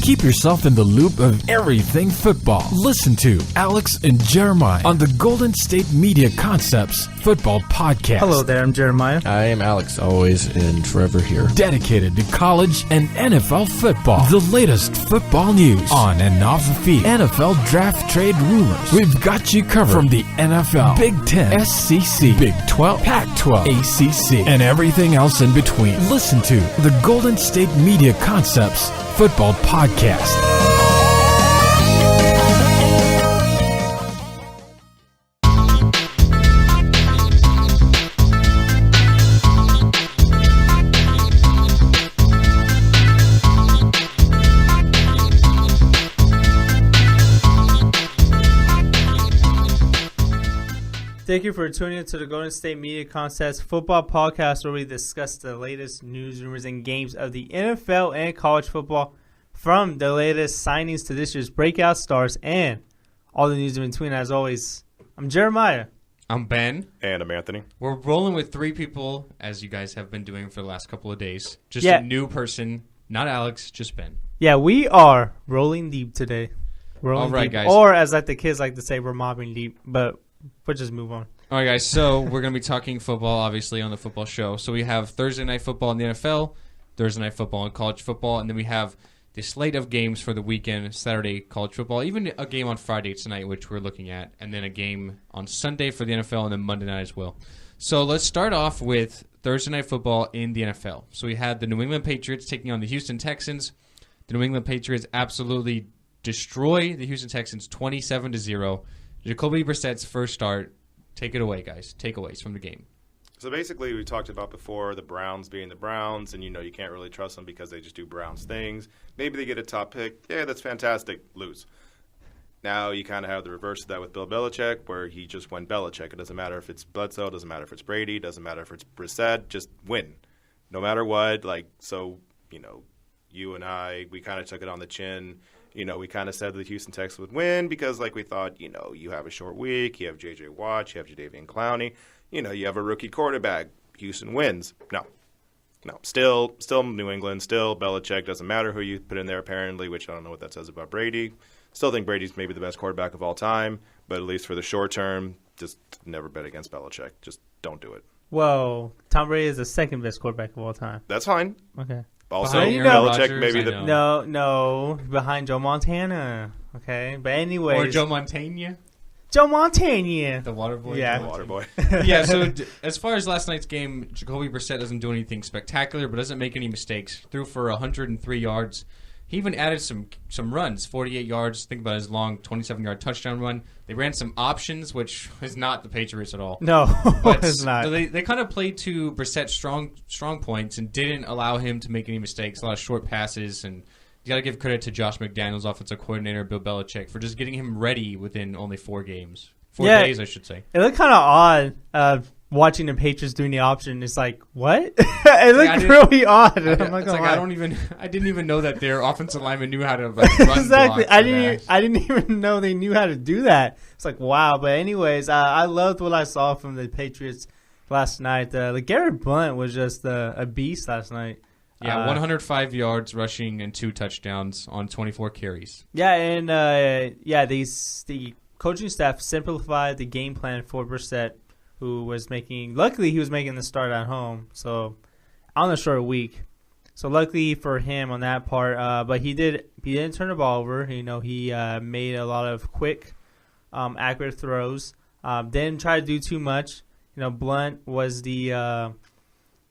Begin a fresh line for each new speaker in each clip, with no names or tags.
Keep yourself in the loop of everything football. Listen to Alex and Jeremiah on the Golden State Media Concepts Football Podcast.
Hello there, I'm Jeremiah.
I am Alex, always and forever here.
Dedicated to college and NFL football. The latest football news on and off the field. NFL draft trade rumors. We've got you covered from the NFL, Big Ten, SEC, Big 12, Pac-12, ACC, and everything else in between. Listen to the Golden State Media Concepts Football Podcast.
Thank you for tuning in to the Golden State Media Concepts Football Podcast, where we discuss the latest news, rumors, and games of the NFL and college football, from the latest signings to this year's breakout stars and all the news in between. As always, I'm Jeremiah.
I'm Ben.
And I'm Anthony.
We're rolling with three people, as you guys have been doing for the last couple of days. Just a new person, not Alex, just Ben.
Yeah, we are rolling deep today.
All right, guys.
Or, as the kids like to say, we're mobbing deep, but we'll just move on.
All right, guys, so we're going to be talking football, obviously, on the football show. So we have Thursday Night Football in the NFL, Thursday Night Football in college football, and then we have the slate of games for the weekend, Saturday college football, even a game on Friday tonight, which we're looking at, and then a game on Sunday for the NFL, and then Monday night as well. So let's start off with Thursday Night Football in the NFL. So we had the New England Patriots taking on the Houston Texans. The New England Patriots absolutely destroy the Houston Texans 27-0. Jacoby Brissett's first start. Take it away, guys. Takeaways from the game.
So basically, we talked about before the Browns being the Browns, and you can't really trust them because they just do Browns things. Maybe they get a top pick. Yeah, that's fantastic. Lose. Now you kind of have the reverse of that with Bill Belichick, where he just went Belichick. It doesn't matter if it's Bledsoe, it doesn't matter if it's Brady, it doesn't matter if it's Brissett, just win. No matter what. You and I, we kind of took it on the chin. We kind of said the Houston Texans would win because, we thought, you have a short week, you have J.J. Watt, you have Jadeveon Clowney, you have a rookie quarterback. Houston wins. No. Still New England, still Belichick. Doesn't matter who you put in there, apparently, which I don't know what that says about Brady. Still think Brady's maybe the best quarterback of all time, but at least for the short term, just never bet against Belichick. Just don't do it.
Whoa, Tom Brady is the second best quarterback of all time.
That's fine.
Okay.
Also,
Behind
Belichick
Rodgers,
maybe
I
the
know.
No, behind Joe Montana. Okay, but anyways.
Or Joe Montana.
Joe Montana.
The water boy.
Yeah.
water boy.
Yeah, so as far as last night's game, Jacoby Brissett doesn't do anything spectacular, but doesn't make any mistakes. Threw for 103 yards. He even added some runs, 48 yards. Think about his long 27-yard touchdown run. They ran some options, which is not the Patriots at all.
No,
But
it's not.
So they kind of played to Brissett's strong points and didn't allow him to make any mistakes. A lot of short passes, and you got to give credit to Josh McDaniels, offensive coordinator, Bill Belichick, for just getting him ready within only 4 games. 4 days, I should say.
It looked kind of odd watching the Patriots doing the option. It's like, what? It looked really odd.
I didn't even know that their offensive lineman knew how to run
exactly.
block
I didn't even know they knew how to do that. It's like, wow. But anyways, I loved what I saw from the Patriots last night. Garrett Blount was just a beast last night.
Yeah, 105 yards rushing and 2 touchdowns on 24 carries.
Yeah, and the coaching staff simplified the game plan for Brissett, who was luckily he was making the start at home, so on a short week. So luckily for him on that part, but he didn't turn the ball over. He made a lot of quick, accurate throws. Didn't try to do too much. Blunt was the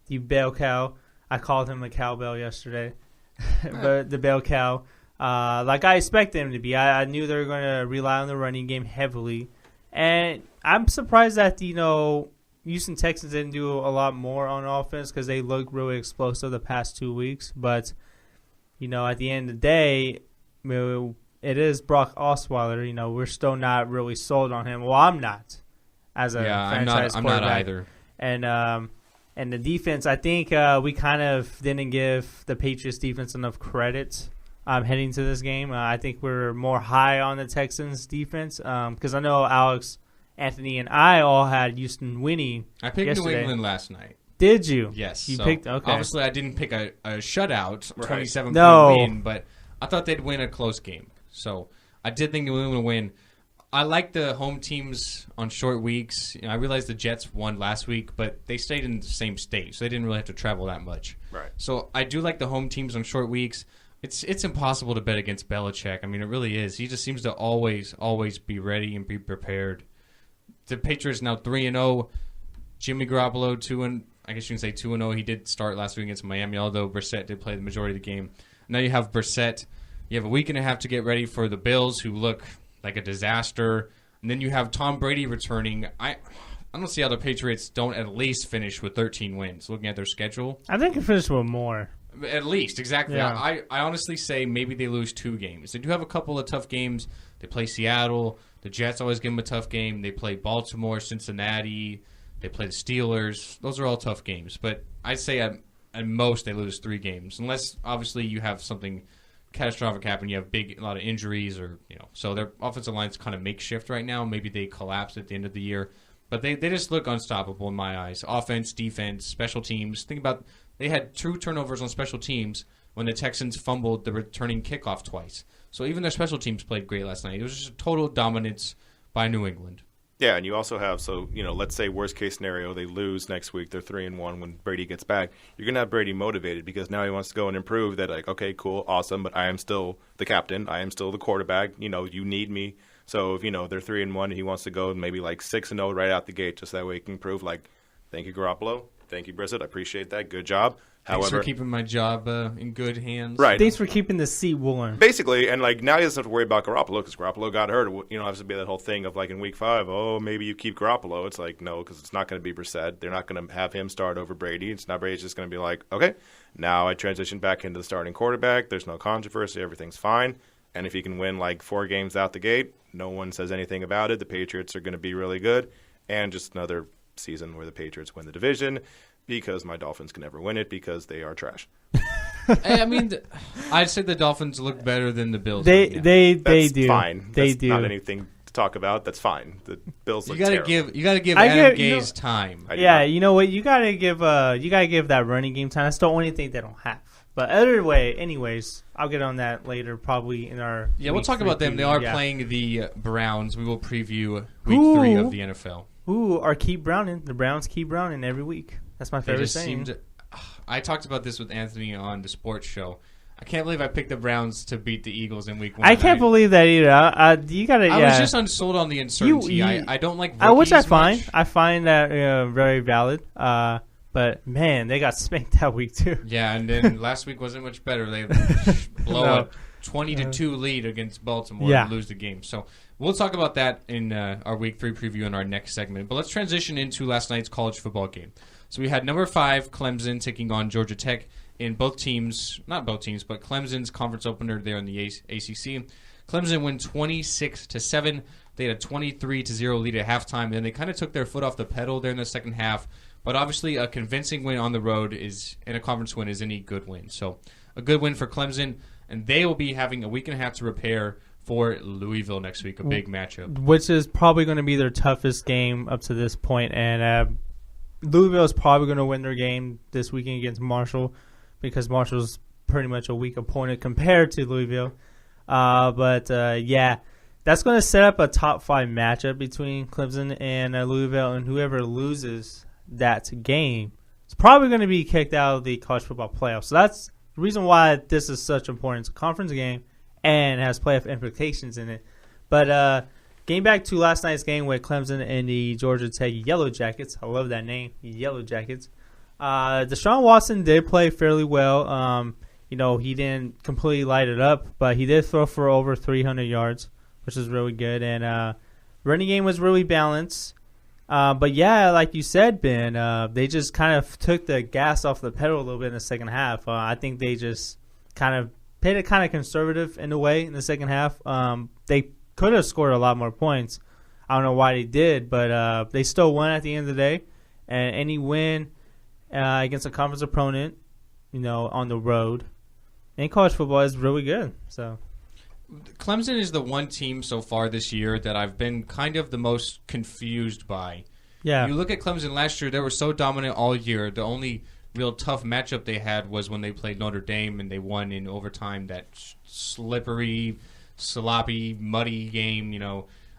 bell cow. I called him a cowbell yesterday, but the bell cow, like I expected him to be. I knew they were going to rely on the running game heavily, and I'm surprised that Houston Texans didn't do a lot more on offense because they looked really explosive the past 2 weeks. But at the end of the day, it is Brock Osweiler. We're still not really sold on him. Well, I'm not as a franchise quarterback.
I'm not either.
And the defense, I think we kind of didn't give the Patriots defense enough credit heading to this game. I think we're more high on the Texans defense because I know Alex, Anthony, and I all had Houston winning.
I picked
yesterday.
New England last night.
Did you?
Yes.
You picked. Okay.
Obviously, I didn't pick a shutout,
Right.
27-point
No.
win, but I thought they'd win a close game. So I did think New England would win. I like the home teams on short weeks. I realized the Jets won last week, but they stayed in the same state, so they didn't really have to travel that much.
Right.
So I do like the home teams on short weeks. It's impossible to bet against Belichick. I mean, it really is. He just seems to always be ready and be prepared. The Patriots now 3-0. Jimmy Garoppolo 2-0. I guess you can say 2-0. He did start last week against Miami, although Brissett did play the majority of the game. Now you have Brissett. You have a week and a half to get ready for the Bills, who look like a disaster. And then you have Tom Brady returning. I don't see how the Patriots don't at least finish with 13 wins, looking at their schedule.
I think they finished with more.
At least, exactly.
Yeah.
I honestly say maybe they lose 2 games. They do have a couple of tough games. They play Seattle. The Jets always give them a tough game. They play Baltimore, Cincinnati. They play the Steelers. Those are all tough games. But I'd say at most they lose 3 games, unless obviously you have something catastrophic happen. You have a lot of injuries, or so their offensive line's kind of makeshift right now. Maybe they collapse at the end of the year, but they just look unstoppable in my eyes. Offense, defense, special teams. Think about they had 2 turnovers on special teams when the Texans fumbled the returning kickoff twice. So even their special teams played great last night. It was just a total dominance by New England.
Yeah, and you also have, let's say worst case scenario, they lose next week, they're 3-1 when Brady gets back. You're going to have Brady motivated because now he wants to go and improve that, like, okay, cool, awesome, but I am still the captain. I am still the quarterback. You need me. So if, they're 3-1 and he wants to go maybe like 6-0 right out the gate, just that way he can prove, like, thank you, Garoppolo. Thank you, Brissett. I appreciate that. Good job.
Thanks for keeping my job in good hands.
Right.
Thanks for keeping the seat warm.
Basically, and now he doesn't have to worry about Garoppolo because Garoppolo got hurt. Has to be that whole thing of like in week 5, maybe you keep Garoppolo. It's like, no, because it's not going to be Brissett. They're not going to have him start over Brady. It's not Brady's just going to be like, okay, now I transition back into the starting quarterback. There's no controversy. Everything's fine. And if he can win like 4 games out the gate, no one says anything about it. The Patriots are going to be really good. And just another season where the Patriots win the division. Because my Dolphins can never win it because they are trash.
I mean, I'd say the Dolphins look better than the Bills.
They do.
Fine.
They
That's
do.
not anything to talk about. That's fine. The Bills look terrible.
You gotta give Adam Gase time.
Yeah, you know what? You gotta give that running game time. That's the only thing they don't have. But anyways, I'll get on that later, probably in our.
Yeah, we'll talk about them. They are playing the Browns. We will preview week 3 of the NFL.
Keep Browning. The Browns keep Browning every week. That's my favorite saying.
I talked about this with Anthony on the sports show. I can't believe I picked the Browns to beat the Eagles in week 1.
I can't believe that either. I
was just unsold on the uncertainty. I don't like rookies
which I find.
much.
I find that very valid. But, man, they got spanked that week, too.
Yeah, and then last week wasn't much better. They blow a 20-2 lead against Baltimore and lose the game. So we'll talk about that in our week 3 preview in our next segment. But let's transition into last night's college football game. So we had number 5, Clemson, taking on Georgia Tech in not both teams, but Clemson's conference opener there in the ACC. Clemson win 26-7. They had a 23-0 lead at halftime, and then they kind of took their foot off the pedal there in the second half. But obviously, a convincing win on the road and a conference win is any good win. So a good win for Clemson, and they will be having a week and a half to prepare for Louisville next week, a big matchup.
Which is probably going to be their toughest game up to this point, and Louisville is probably going to win their game this weekend against Marshall because Marshall's pretty much a weak opponent compared to Louisville. But that's going to set up a top 5 matchup between Clemson and Louisville, and whoever loses that game is probably going to be kicked out of the college football playoffs. So that's the reason why this is such important. It's a conference game and has playoff implications in it. But getting back to last night's game with Clemson and the Georgia Tech Yellow Jackets. I love that name, Yellow Jackets. Deshaun Watson did play fairly well. He didn't completely light it up, but he did throw for over 300 yards, which is really good. And running game was really balanced. But yeah, like you said, Ben, they just kind of took the gas off the pedal a little bit in the second half. I think they just kind of played it kind of conservative in a way in the second half. They could have scored a lot more points. I don't know why they did, but they still won at the end of the day. And any win against a conference opponent, on the road in college football is really good. So
Clemson is the one team so far this year that I've been kind of the most confused by.
Yeah.
You look at Clemson last year; they were so dominant all year. The only real tough matchup they had was when they played Notre Dame and they won in overtime. That slippery, sloppy, muddy game.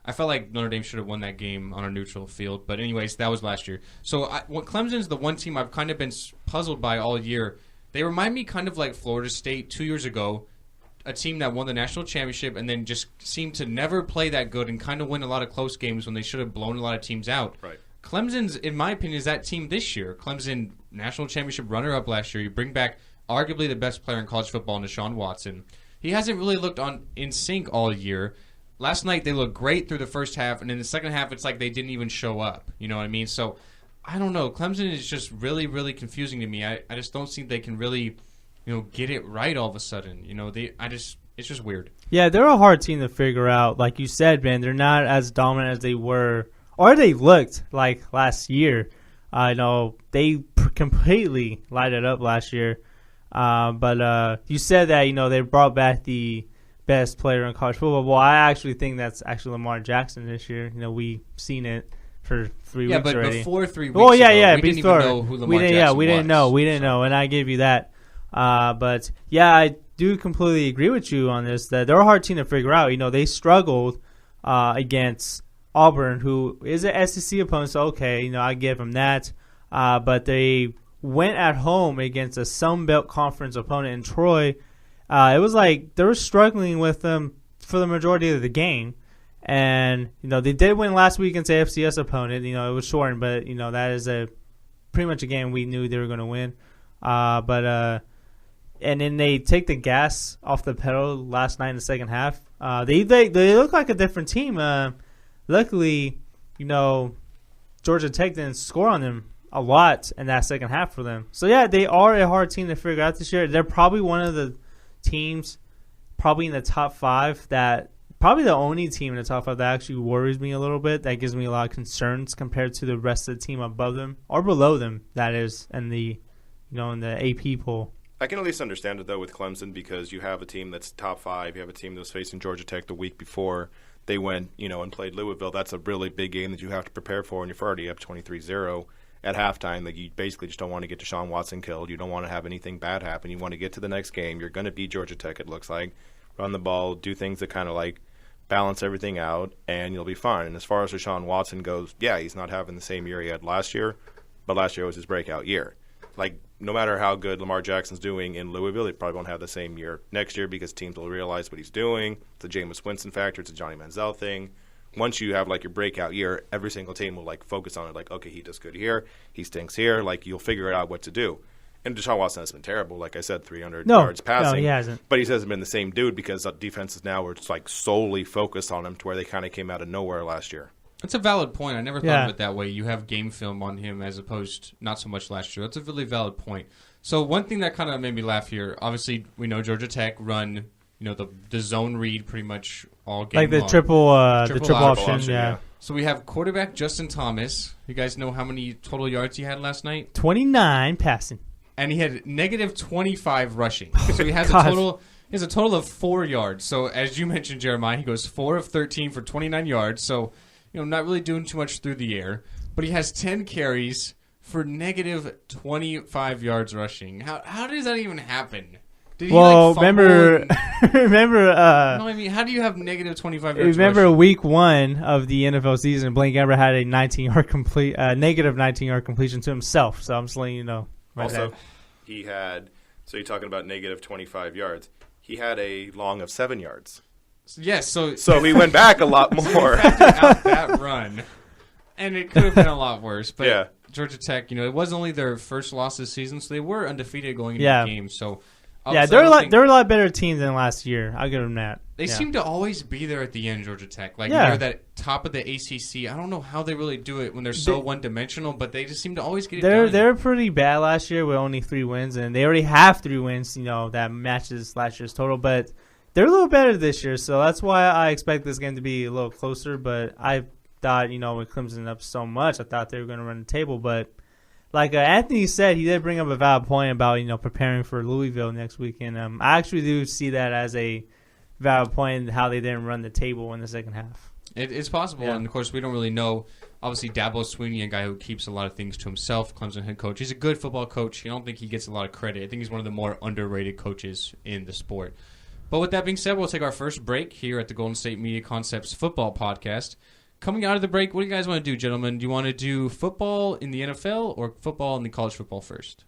I felt like Notre Dame should have won that game on a neutral field. But anyways, that was last year. So Clemson's the one team I've kind of been puzzled by all year. They remind me kind of like Florida State 2 years ago, a team that won the national championship and then just seemed to never play that good and kind of win a lot of close games when they should have blown a lot of teams out.
Right.
Clemson's, in my opinion, is that team this year. Clemson, national championship runner-up last year. You bring back arguably the best player in college football, Deshaun Watson. He hasn't really looked in sync all year. Last night, they looked great through the first half, and in the second half, it's like they didn't even show up. You know what I mean? So, I don't know. Clemson is just really, really confusing to me. I just don't think they can really, get it right all of a sudden. It's just weird.
Yeah, they're a hard team to figure out. Like you said, Ben, they're not as dominant as they were, or they looked like last year. I know they completely lighted up last year. But you said that, they brought back the best player in college football. Well, I actually think that's actually Lamar Jackson this year. We've seen it for 3 weeks already.
Yeah, but before 3 weeks
ago, we
didn't even
before.
know who Lamar Jackson was.
We didn't know, and I gave you that. But, yeah, I do completely agree with you on this, that they're a hard team to figure out. They struggled against Auburn, who is an SEC opponent, so okay, I give them that. But they went at home against a Sun Belt Conference opponent in Troy. It was like they were struggling with them for the majority of the game. And, they did win last week against the FCS opponent. It was shortened, but, that is pretty much a game we knew they were going to win. And then they take the gas off the pedal last night in the second half. They look like a different team. Luckily, Georgia Tech didn't score on them a lot in that second half for them. So, yeah, they are a hard team to figure out this year. They're probably one of the teams, probably in the top five, probably the only team in the top five that actually worries me a little bit. That gives me a lot of concerns compared to the rest of the team above them or below them, that is, in the AP poll.
I can at least understand it, though, with Clemson because you have a team that's top five. You have a team that was facing Georgia Tech the week before they went, and played Louisville. That's a really big game that you have to prepare for, and you're already up 23-0 at halftime. Like, you basically just don't want to get Deshaun Watson killed. You don't want to have anything bad happen. You want to get to the next game. You're going to beat Georgia Tech, it looks like. Run the ball, do things that kind of like balance everything out, and you'll be fine. And as far as Deshaun Watson goes, yeah, he's not having the same year he had last year, but last year was his breakout year. Like, no matter how good Lamar Jackson's doing in Louisville, he probably won't have the same year next year because teams will realize what he's doing. It's a Jameis Winston factor. It's a Johnny Manziel thing. Once you have, like, your breakout year, every single team will, like, focus on it. Like, okay, he does good here. He stinks here. Like, you'll figure out what to do. And Deshaun Watson has been terrible. Like I said, 300 yards passing.
No, he hasn't.
But he hasn't been the same dude because defenses now are just, like, solely focused on him to where they kind of came out of nowhere last year.
That's a valid point. I never thought of it that way. You have game film on him as opposed not so much last year. That's a really valid point. So one thing that kind of made me laugh here, obviously we know Georgia Tech run, the zone read pretty much all game
like the
long.
triple option, yeah.
So we have quarterback Justin Thomas. You guys know how many total yards he had last night?
29 passing.
And he had negative 25 rushing. So he has a total of 4 yards. So as you mentioned, Jeremiah, he goes 4 of 13 for 29 yards. So, not really doing too much through the air. But he has 10 carries for negative 25 yards rushing. How does that even happen? Did he
remember.
No, I mean, how do you have negative 25 yards?
Remember
rushing?
week 1 of the NFL season, Blaine Gabbert had a negative 19-yard completion to himself. So I'm just letting you know.
Also, he had. So you're talking about negative 25 yards. He had a long of 7 yards.
Yes, so
he went back a lot more.
Out that run, and it could have been a lot worse. But
yeah.
Georgia Tech, it was only their first loss this season, so they were undefeated going into the game. So
they're a lot better team than last year. I'll give them that.
They seem to always be there at the end, Georgia Tech. Like they're that top of the ACC. I don't know how they really do it when they're so one-dimensional, but they just seem to always get it done.
They're pretty bad last year with only 3 wins, and they already have 3 wins. That matches last year's total, but they're a little better this year, so that's why I expect this game to be a little closer. But I thought, with Clemson up so much, I thought they were going to run the table. But like Anthony said, he did bring up a valid point about preparing for Louisville next weekend. I actually do see that as a valid point in how they didn't run the table in the second half.
It's possible,
Yeah.
and of course we don't really know. Obviously, Dabo Swinney, a guy who keeps a lot of things to himself, Clemson head coach. He's a good football coach. I don't think he gets a lot of credit. I think he's one of the more underrated coaches in the sport. But with that being said, we'll take our first break here at the Golden State Media Concepts Football Podcast. Coming out of the break, what do you guys want to do, gentlemen? Do you want to do football in the NFL or football in the college football first?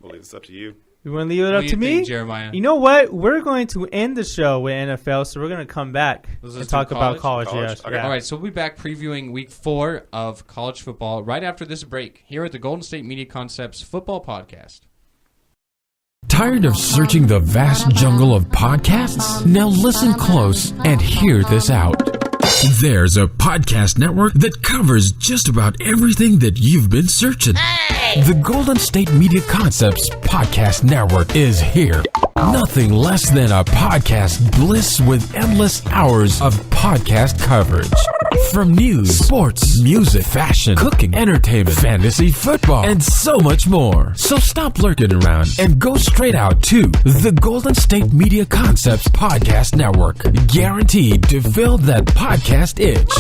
We'll leave this up to you.
You want to leave it up
What do
to
you
me?
think, Jeremiah?
You know what? We're going to end the show with NFL, so we're going to come back
Let's
and
do
talk about
college?
college. Yes.
Okay.
Yeah.
All right, so we'll be back previewing Week 4 of college football right after this break here at the Golden State Media Concepts Football Podcast.
Tired of searching the vast jungle of podcasts? Now listen close and hear this out. There's a podcast network that covers just about everything that you've been searching. The Golden State Media Concepts Podcast Network is here. Nothing less than a podcast bliss with endless hours of podcast coverage. From news, sports, music, fashion, cooking, entertainment, fantasy, football, and so much more. So stop lurking around and go straight out to the Golden State Media Concepts Podcast Network. Guaranteed to fill that podcast itch.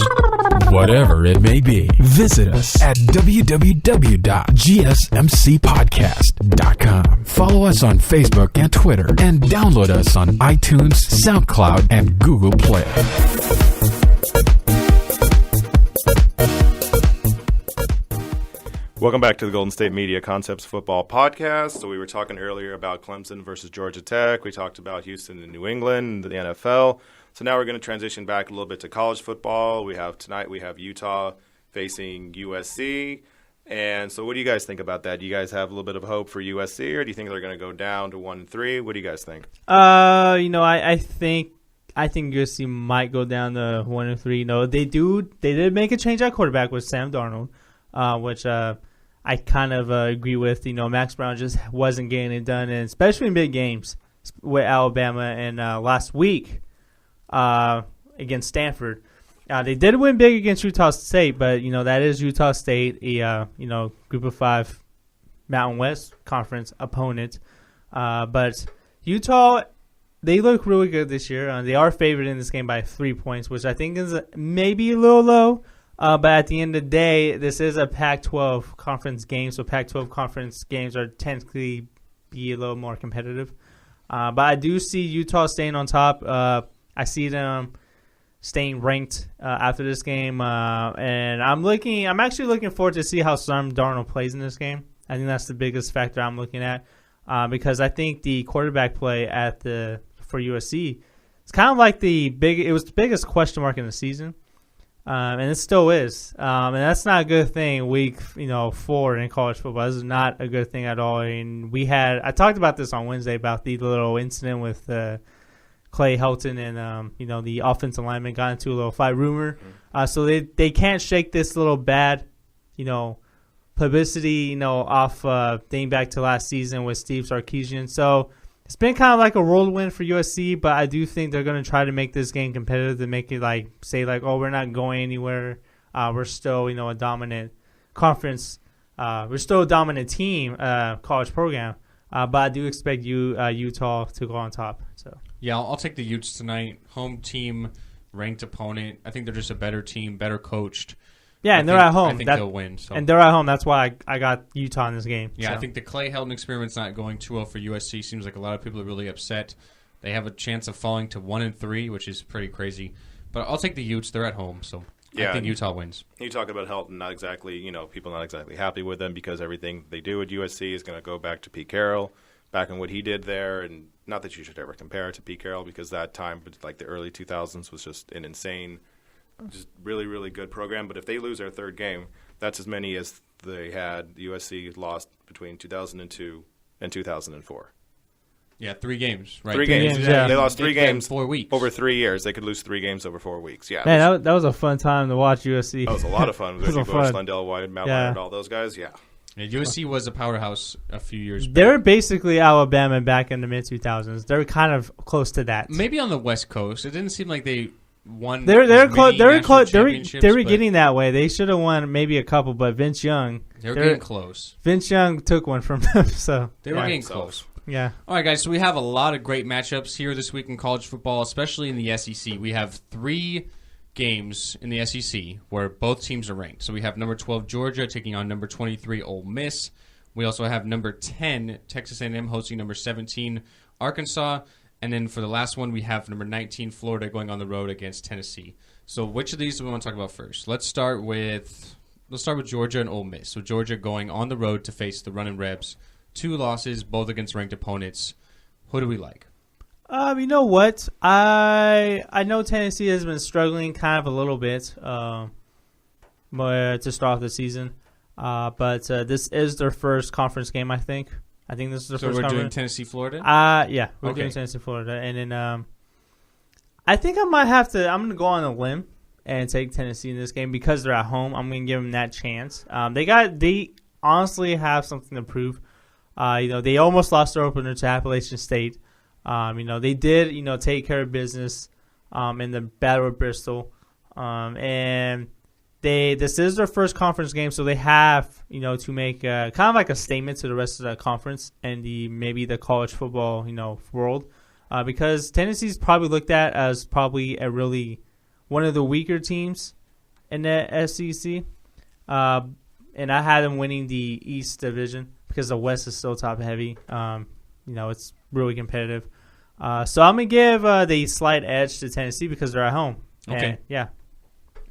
Whatever it may be. Visit us at www.gsmcpodcast.com. Follow us on Facebook and Twitter, and download us on iTunes, SoundCloud, and Google Play.
Welcome back to the Golden State Media Concepts Football Podcast. So we were talking earlier about Clemson versus Georgia Tech. We talked about Houston and New England, the NFL. So now we're going to transition back a little bit to college football. Tonight we have Utah facing USC. And so what do you guys think about that? Do you guys have a little bit of hope for USC, or do you think they're going to go down to 1-3? What do you guys think?
I think USC might go down to 1-3. No, they did make a change at quarterback with Sam Darnold, which I kind of agree with. Max Brown just wasn't getting it done, and especially in big games with Alabama and last week against Stanford. They did win big against Utah State, but that is Utah State, a Group of 5 Mountain West Conference opponent. But Utah, they look really good this year. They are favored in this game by 3 points, which I think is maybe a little low. But at the end of the day, this is a Pac-12 conference game, so Pac-12 conference games are technically be a little more competitive. But I do see Utah staying on top. I see them staying ranked after this game, and I'm actually looking forward to see how Sam Darnold plays in this game. I think that's the biggest factor I'm looking at, because I think the quarterback play for USC, it's kind of like it was the biggest question mark in the season. And it still is. And that's not a good thing week 4 in college football. This is not a good thing at all. And I talked about this on Wednesday about the little incident with Clay Helton and the offensive lineman got into a little fight rumor. So they can't shake this little bad publicity off dating back to last season with Steve Sarkisian. So it's been kind of like a whirlwind for USC, but I do think they're going to try to make this game competitive, to make it oh, we're not going anywhere. We're still, a dominant conference. We're still a dominant team, college program. But I do expect Utah to go on top. So
yeah, I'll take the Utes tonight. Home team, ranked opponent. I think they're just a better team, better coached.
Yeah, and they're at home.
I think they'll win. So.
And they're at home. That's why I got Utah in this game.
Yeah,
so.
I think the Clay Helton experiment's not going too well for USC. Seems like a lot of people are really upset. They have a chance of falling to 1-3, which is pretty crazy. But I'll take the Utes. They're at home, so I think Utah wins. You
talk about Helton, not exactly, people not exactly happy with them because everything they do at USC is going to go back to Pete Carroll, back on what he did there. And not that you should ever compare it to Pete Carroll, because that time, like the early 2000s, was just an insane, just really, really good program. But if they lose their third game, that's as many as they had. USC lost between 2002 and 2004.
Yeah, 3 games, right?
3 games.
Yeah.
They lost 3 games
4 weeks.
over 3 years. They could lose 3 games over 4 weeks. Yeah,
Man, that was a fun time to watch USC.
That was a lot of fun. With Bush, Lendell White, Matt Leonard, all those guys. Yeah.
USC was a powerhouse a few years back.
They're basically Alabama back in the mid-2000s. They're kind of close to that.
Maybe on the West Coast. It didn't seem like they won.
They're close. They were
but
getting that way. They should have won maybe a couple, but Vince Young.
They were getting close.
Vince Young took one from them. So
they were getting close.
Yeah.
All right, guys. So we have a lot of great matchups here this week in college football, especially in the SEC. We have 3 games in the SEC where both teams are ranked. So we have number 12 Georgia taking on number 23 Ole Miss. We also have number 10 Texas A&M hosting number 17 Arkansas. And then for the last one, we have number 19 Florida going on the road against Tennessee. So which of these do we want to talk about first? Let's start with Georgia and Ole Miss. So Georgia going on the road to face the Running Rebs. 2 losses, both against ranked opponents. Who do we like?
You know what? I know Tennessee has been struggling kind of a little bit to start off the season. But this is their first conference game, I think. I think this is their first conference.
So we're doing Tennessee, Florida?
Yeah, we're doing Tennessee, Florida. And then I think I'm going to go on a limb and take Tennessee in this game because they're at home. I'm going to give them that chance. They honestly have something to prove. They almost lost their opener to Appalachian State. They did, take care of business in the Battle of Bristol. And this is their first conference game, so they have, to make kind of like a statement to the rest of the conference and maybe the college football, world. Because Tennessee's probably looked at as probably one of the weaker teams in the SEC. And I had them winning the East Division because the West is still top heavy. It's really competitive. So I'm going to give the slight edge to Tennessee because they're at home.
Okay.
And, yeah.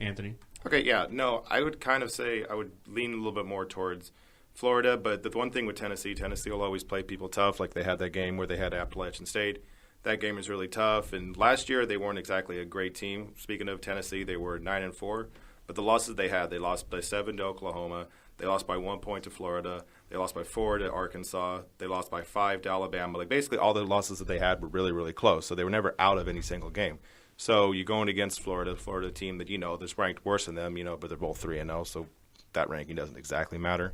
Anthony?
Okay, yeah. No, I would kind of say I would lean a little bit more towards Florida. But the one thing with Tennessee will always play people tough. Like they had that game where they had Appalachian State. That game was really tough. And last year they weren't exactly a great team. Speaking of Tennessee, they were 9-4. But the losses they had, they lost by 7 to Oklahoma. They lost by 1 point to Florida. They lost by 4 to Arkansas. They lost by 5 to Alabama. Like basically all the losses that they had were really, really close. So they were never out of any single game. So you're going against Florida team that, that's ranked worse than them, but they're both 3-0. So that ranking doesn't exactly matter.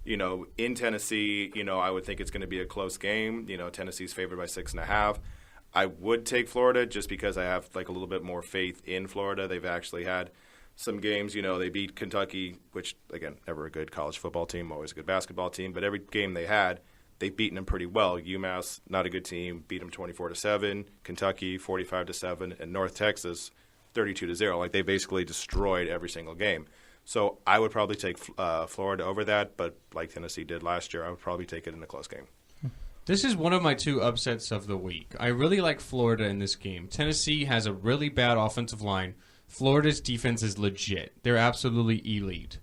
In Tennessee, I would think it's going to be a close game. Tennessee's favored by 6.5. I would take Florida just because I have like a little bit more faith in Florida. They've actually had some games, they beat Kentucky, which, again, never a good college football team, always a good basketball team. But every game they had, they've beaten them pretty well. UMass, not a good team, beat them 24-7. Kentucky, 45-7. And North Texas, 32-0. Like, they basically destroyed every single game. So I would probably take Florida over that. But like Tennessee did last year, I would probably take it in a close game.
This is one of my 2 upsets of the week. I really like Florida in this game. Tennessee has a really bad offensive line. Florida's defense is legit. They're absolutely elite.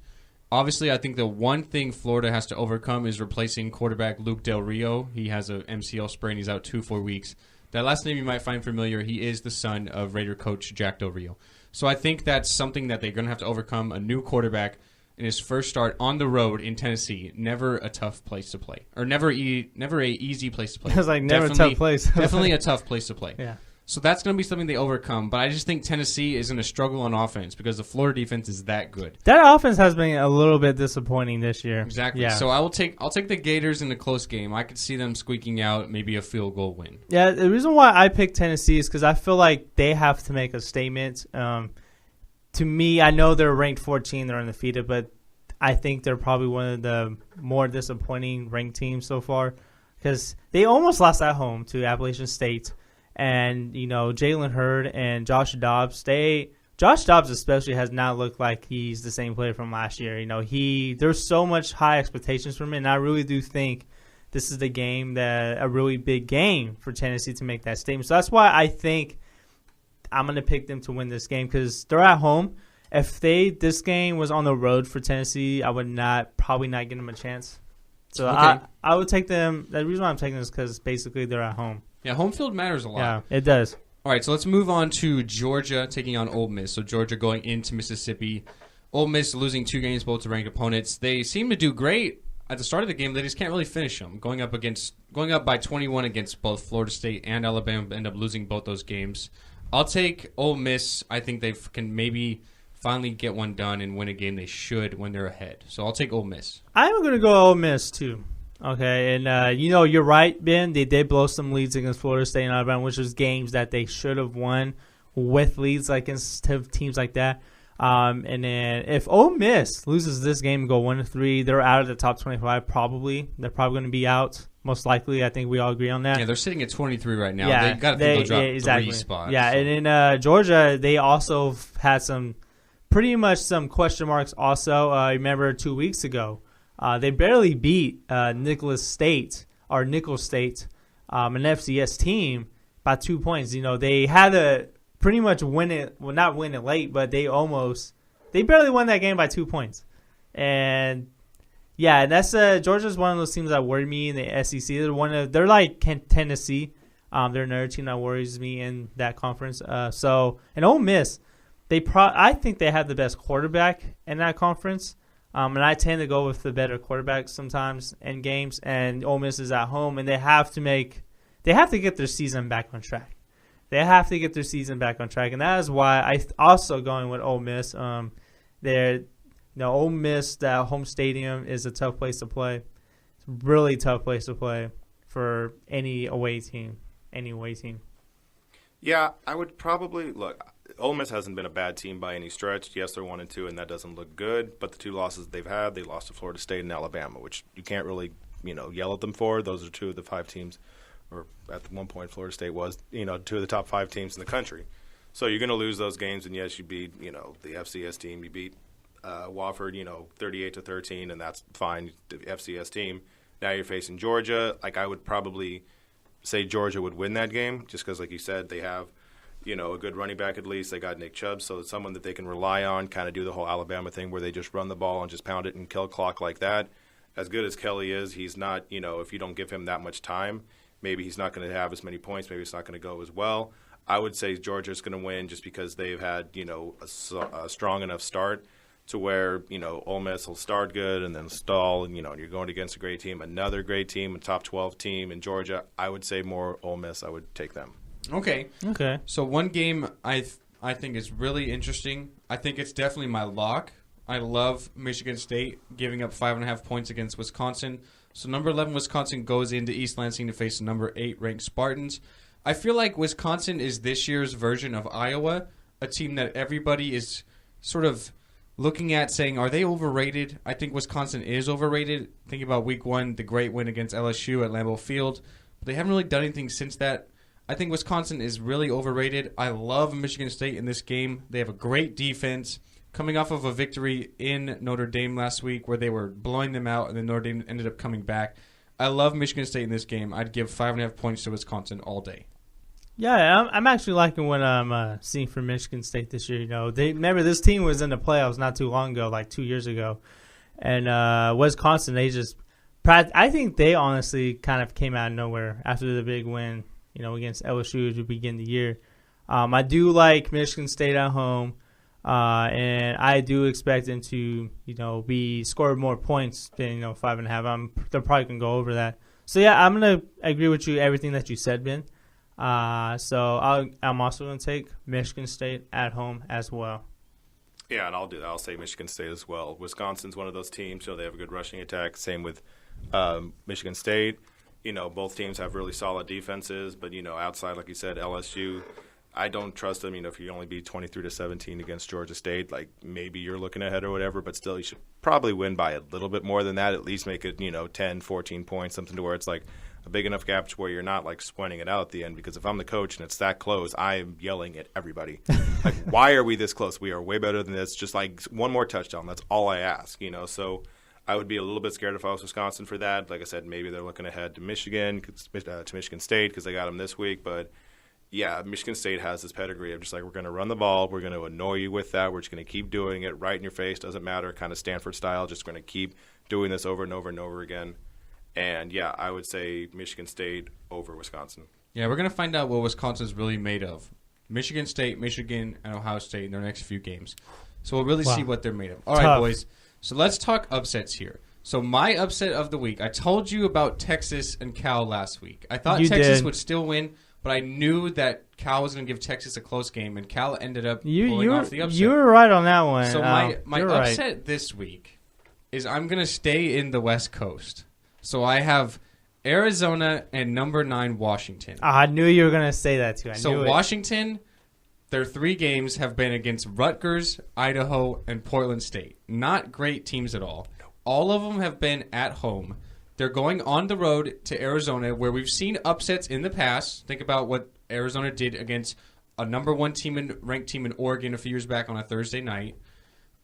Obviously, I think the one thing Florida has to overcome is replacing quarterback Luke Del Rio. He has an MCL sprain. He's out 2-4 weeks. That last name you might find familiar. He is the son of Raider coach Jack Del Rio. So I think that's something that they're going to have to overcome. A new quarterback in his first start on the road in Tennessee. Never a tough place to play. Or never a easy place to play.
It was like never a tough place.
Definitely a tough place to play.
Yeah.
So that's going to be something they overcome. But I just think Tennessee is going to struggle on offense because the Florida defense is that good.
That offense has been a little bit disappointing this year.
Exactly.
Yeah.
So I'll take the Gators in a close game. I could see them squeaking out maybe a field goal win.
Yeah, the reason why I picked Tennessee is because I feel like they have to make a statement. To me, I know they're ranked 14, they're undefeated, but I think they're probably one of the more disappointing ranked teams so far because they almost lost at home to Appalachian State. And, Jalen Hurd and Josh Dobbs, Josh Dobbs especially has not looked like he's the same player from last year. There's so much high expectations from him, and I really do think this is a really big game for Tennessee to make that statement. So that's why I think I'm going to pick them to win this game because they're at home. If this game was on the road for Tennessee, I would probably not give them a chance. So okay. I would take them. The reason why I'm taking this is because basically they're at home.
Yeah, home field matters a lot.
Yeah, it does.
All right, so let's move on to Georgia taking on Ole Miss. So Georgia going into Mississippi. Ole Miss losing 2 games both to ranked opponents. They seem to do great at the start of the game. They just can't really finish them. Going up by 21 against both Florida State and Alabama, end up losing both those games. I'll take Ole Miss. I think they can maybe finally get one done and win a game they should when they're ahead. So I'll take Ole Miss.
I'm going to go Ole Miss too. Okay, and you're right, Ben. They did blow some leads against Florida State and Alabama, which was games that they should have won with leads against teams like that. And then if Ole Miss loses this game and go 1-3, they're out of the top 25 probably. They're probably going to be out, most likely. I think we all agree on that.
Yeah, they're sitting at 23 right now.
Yeah,
They got to drop
exactly.
3 spots.
Yeah,
so.
and in Georgia, they also had pretty much some question marks also. Remember 2 weeks ago, they barely beat Nicholls State, an FCS team, by 2 points. They had to pretty much win it. Well, not win it late, but they barely won that game by 2 points. And yeah, that's Georgia's one of those teams that worry me in the SEC. They're like Tennessee. They're another team that worries me in that conference. And Ole Miss, I think they have the best quarterback in that conference. And I tend to go with the better quarterback sometimes in games. And Ole Miss is at home, and they have to get their season back on track. They have to get their season back on track, and that is why I also going with Ole Miss. Ole Miss, that home stadium is a tough place to play. It's a really tough place to play for any away team.
Yeah, I would probably look. Ole Miss hasn't been a bad team by any stretch. Yes, they're 1-2, and that doesn't look good. But the 2 losses they've had, they lost to Florida State and Alabama, which you can't really, yell at them for. Those are 2 of the 5 teams, or at one point Florida State was, 2 of the top 5 teams in the country. So you're going to lose those games, and yes, you beat, the FCS team. You beat Wofford, 38-13, and that's fine, the FCS team. Now you're facing Georgia. I would probably say Georgia would win that game, just because, like you said, they have a good running back at least. They got Nick Chubb, so it's someone that they can rely on, kind of do the whole Alabama thing where they just run the ball and just pound it and kill clock like that. As good as Kelly is, he's not, if you don't give him that much time, maybe he's not going to have as many points. Maybe it's not going to go as well. I would say Georgia's going to win just because they've had, a strong enough start to where, Ole Miss will start good and then stall, and, you're going against a great team, another great team, a top 12 team in Georgia. I would say more Ole Miss. I would take them.
Okay. So one game I think is really interesting. I think it's definitely my lock. I love Michigan State giving up 5.5 points against Wisconsin. So number 11 Wisconsin goes into East Lansing to face the number 8 ranked Spartans. I feel like Wisconsin is this year's version of Iowa, a team that everybody is sort of looking at saying, are they overrated? I think Wisconsin is overrated. Think about week 1, the great win against LSU at Lambeau Field. But they haven't really done anything since that. I think Wisconsin is really overrated. I love Michigan State in this game. They have a great defense. Coming off of a victory in Notre Dame last week where they were blowing them out and then Notre Dame ended up coming back. I love Michigan State in this game. I'd give 5.5 points to Wisconsin all day.
Yeah, I'm actually liking what I'm seeing from Michigan State this year. Remember this team was in the playoffs not too long ago, like 2 years ago. And Wisconsin, I think they honestly kind of came out of nowhere after the big win, against LSU to begin the year. I do like Michigan State at home, and I do expect them to, be scored more points than 5.5. They're probably gonna go over that. So yeah, I'm gonna agree with you everything that you said, Ben. So I'm also gonna take Michigan State at home as well.
Yeah, and I'll do that. I'll say Michigan State as well. Wisconsin's one of those teams, they have a good rushing attack. Same with Michigan State. Both teams have really solid defenses, but, outside, like you said, LSU, I don't trust them. If you only beat 23-17 against Georgia State, maybe you're looking ahead or whatever, but still you should probably win by a little bit more than that, at least make it, 10, 14 points, something to where it's a big enough gap to where you're not sweating it out at the end, because if I'm the coach and it's that close, I am yelling at everybody. Why are we this close? We are way better than this. Just one more touchdown. That's all I ask, so I would be a little bit scared if I was Wisconsin for that. Like I said, maybe they're looking ahead to Michigan, to Michigan State because they got them this week. But, yeah, Michigan State has this pedigree of just we're going to run the ball. We're going to annoy you with that. We're just going to keep doing it right in your face. Doesn't matter, kind of Stanford style. Just going to keep doing this over and over and over again. And, yeah, I would say Michigan State over Wisconsin.
Yeah, we're going to find out what Wisconsin's really made of. Michigan State, Michigan, and Ohio State in their next few games. So we'll really see what they're made of. All right, boys. So let's talk upsets here. So my upset of the week, I told you about Texas and Cal last week. I thought Texas would still win, but I knew that Cal was going to give Texas a close game, and Cal ended up pulling off the upset.
You were right on that one.
So my upset this week is I'm going to stay in the West Coast. So I have Arizona and number 9 Washington.
I knew you were going to say that too.
Washington, their 3 games have been against Rutgers, Idaho, and Portland State. Not great teams at all. All of them have been at home. They're going on the road to Arizona, where we've seen upsets in the past. Think about what Arizona did against a number 1 ranked team in Oregon a few years back on a Thursday night.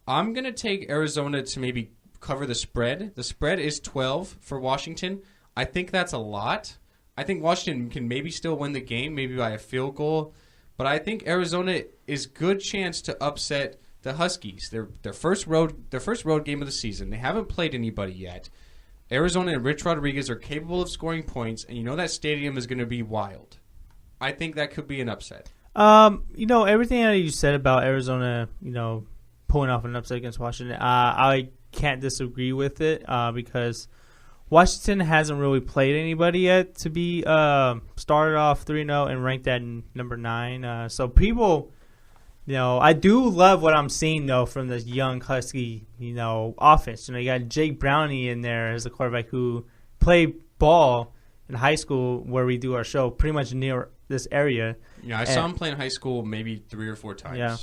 I'm going to take Arizona to maybe cover the spread. The spread is 12 for Washington. I think that's a lot. I think Washington can maybe still win the game, maybe by a field goal. But I think Arizona is good chance to upset the Huskies. Their first road game of the season. They haven't played anybody yet. Arizona and Rich Rodriguez are capable of scoring points, and you know that stadium is going to be wild. I think that could be an upset.
Everything that you said about Arizona, pulling off an upset against Washington, I can't disagree with it because Washington hasn't really played anybody yet to be started off 3-0 and ranked at number 9. So people, I do love what I'm seeing though from this young Husky, offense. You got Jake Brownie in there as a quarterback who played ball in high school where we do our show, pretty much near this area.
Yeah, I saw him play in high school maybe 3 or 4 times.
Yeah.